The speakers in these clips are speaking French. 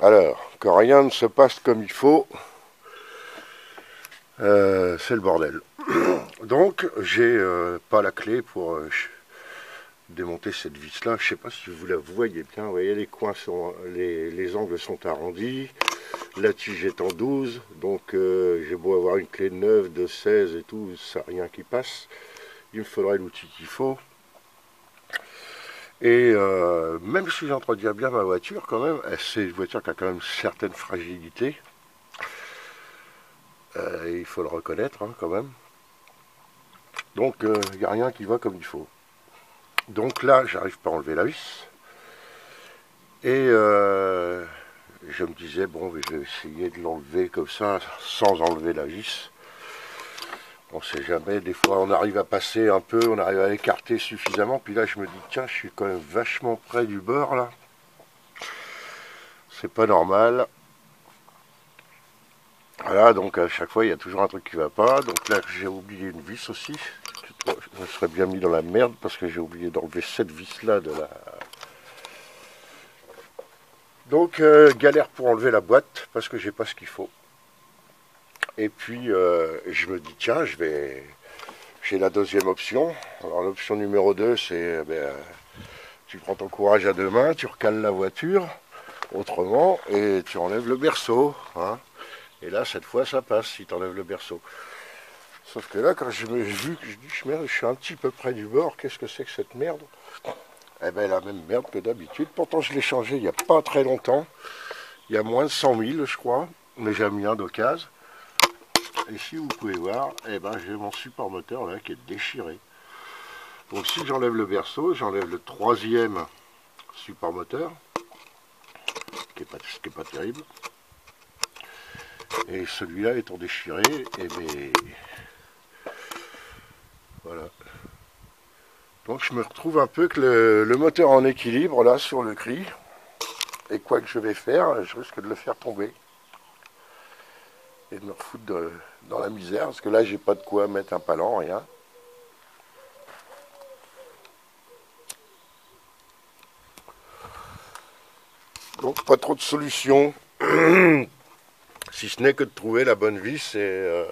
Alors, quand rien ne se passe comme il faut, c'est le bordel. Donc, j'ai pas la clé pour démonter cette vis là. Je sais pas si vous la voyez bien. Vous voyez, les coins sont, les angles sont arrondis. La tige est en 12. Donc, j'ai beau avoir une clé de 9, de 16 et tout, ça n'a rien qui passe. Il me faudrait l'outil qu'il faut. Et même si j'entretiens bien ma voiture, quand même, c'est une voiture qui a quand même certaines fragilités. Il faut le reconnaître, hein, quand même. Donc, il n'y a rien qui va comme il faut. Donc là, j'arrive pas à enlever la vis. Et je me disais, bon, je vais essayer de l'enlever comme ça, sans enlever la vis. On ne sait jamais, des fois on arrive à passer un peu, on arrive à l'écarter suffisamment, puis là je me dis, tiens, je suis quand même vachement près du bord là. C'est pas normal. Voilà, donc à chaque fois il y a toujours un truc qui va pas. Donc là j'ai oublié une vis aussi. Je me serais bien mis dans la merde parce que j'ai oublié d'enlever cette vis là de la... Donc galère pour enlever la boîte parce que j'ai pas ce qu'il faut. Et puis je me dis, tiens, j'ai la deuxième option. Alors l'option numéro 2, c'est tu prends ton courage à deux mains, tu recales la voiture autrement et tu enlèves le berceau. Hein. Et là, cette fois, ça passe si tu enlèves le berceau. Sauf que là, quand j'ai vu que je dis, merde, je suis un petit peu près du bord, qu'est-ce que c'est que cette merde? Eh ben, la même merde que d'habitude. Pourtant, je l'ai changé il n'y a pas très longtemps. Il y a moins de 100 000, je crois. Mais j'ai mis un d'occasion. Et si vous pouvez voir, eh ben, j'ai mon support moteur là qui est déchiré. Donc si j'enlève le berceau, j'enlève le troisième support moteur, ce qui est pas terrible. Et celui-là étant déchiré, et bien voilà. Donc je me retrouve un peu que le moteur en équilibre là sur le cri. Et quoi que je vais faire, je risque de le faire tomber. Et de me refoutre dans la misère, parce que là j'ai pas de quoi mettre un palan, rien. Donc pas trop de solutions, si ce n'est que de trouver la bonne vis et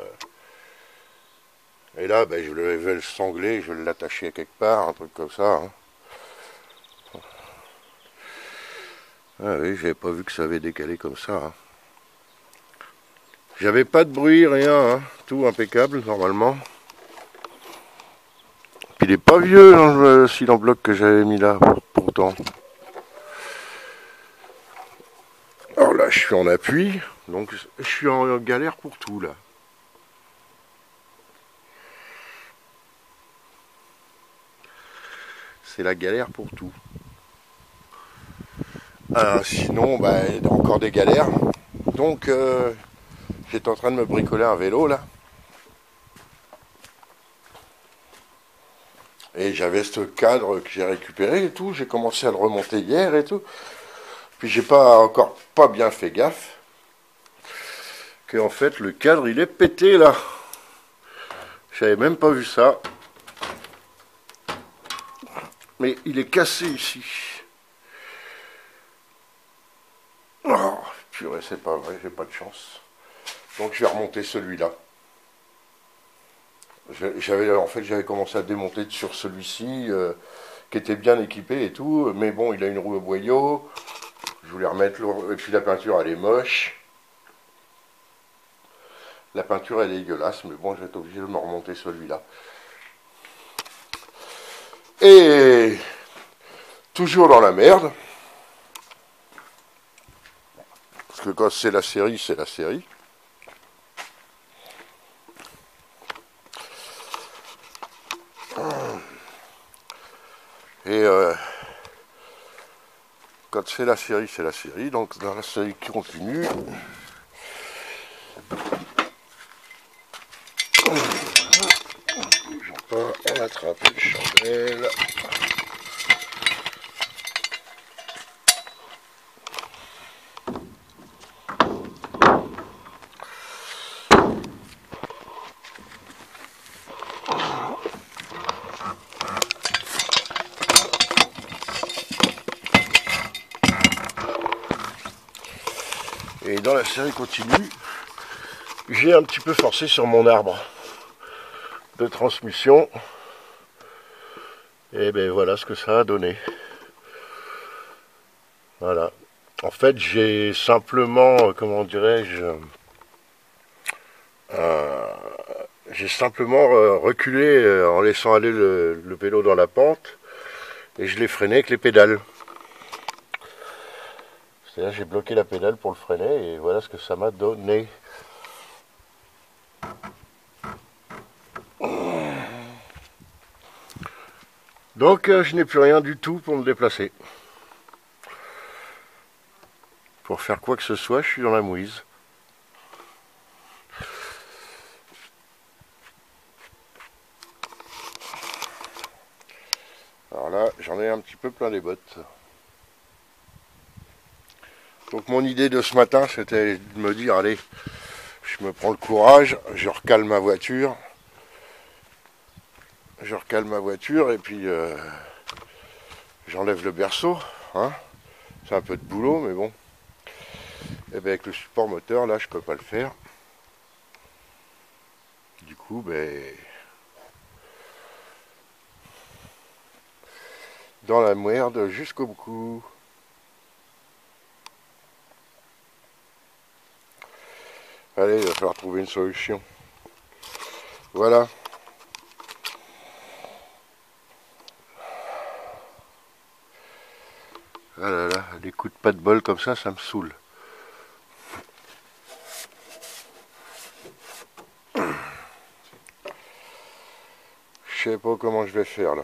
là ben, je vais le sangler, je vais l'attacher quelque part, un truc comme ça. Hein. Ah oui, j'avais pas vu que ça avait décalé comme ça. Hein. J'avais pas de bruit, rien, hein. Tout impeccable normalement. Puis il est pas vieux le silent bloc que j'avais mis là, pourtant. Alors là, je suis en appui, donc je suis en galère pour tout là. C'est la galère pour tout. Sinon, bah, encore des galères. Donc, j'étais en train de me bricoler un vélo là. Et j'avais ce cadre que j'ai récupéré et tout. J'ai commencé à le remonter hier et tout. Puis j'ai encore pas bien fait gaffe que en fait le cadre il est pété là. J'avais même pas vu ça. Mais il est cassé ici. Oh, purée, c'est pas vrai, j'ai pas de chance. Donc je vais remonter celui-là. J'avais commencé à démonter sur celui-ci, qui était bien équipé et tout, mais bon, il a une roue au boyau. Je voulais remettre et puis la peinture, elle est moche. La peinture, elle est dégueulasse, mais bon, je vais être obligé de me remonter celui-là. Et toujours dans la merde. Parce que quand c'est la série, c'est la série. Et quand c'est la série, c'est la série. Donc dans la série qui continue, on attrape une chandelle. Et dans la série continue, j'ai un petit peu forcé sur mon arbre de transmission. Et ben voilà ce que ça a donné. Voilà. En fait, j'ai simplement, comment dirais-je, j'ai simplement reculé en laissant aller le vélo dans la pente et je l'ai freiné avec les pédales. C'est-à-dire j'ai bloqué la pédale pour le freiner et voilà ce que ça m'a donné. Donc je n'ai plus rien du tout pour me déplacer. Pour faire quoi que ce soit, je suis dans la mouise. Alors là, j'en ai un petit peu plein les bottes. Donc mon idée de ce matin, c'était de me dire, allez, je me prends le courage, je recale ma voiture. Je recale ma voiture et puis j'enlève le berceau. Hein. C'est un peu de boulot, mais bon. Et bien avec le support moteur, là, je peux pas le faire. Du coup, ben, dans la merde jusqu'au bout. Allez, il va falloir trouver une solution. Voilà. Ah là là, des coups de pas de bol comme ça me saoule. Je sais pas comment je vais faire là.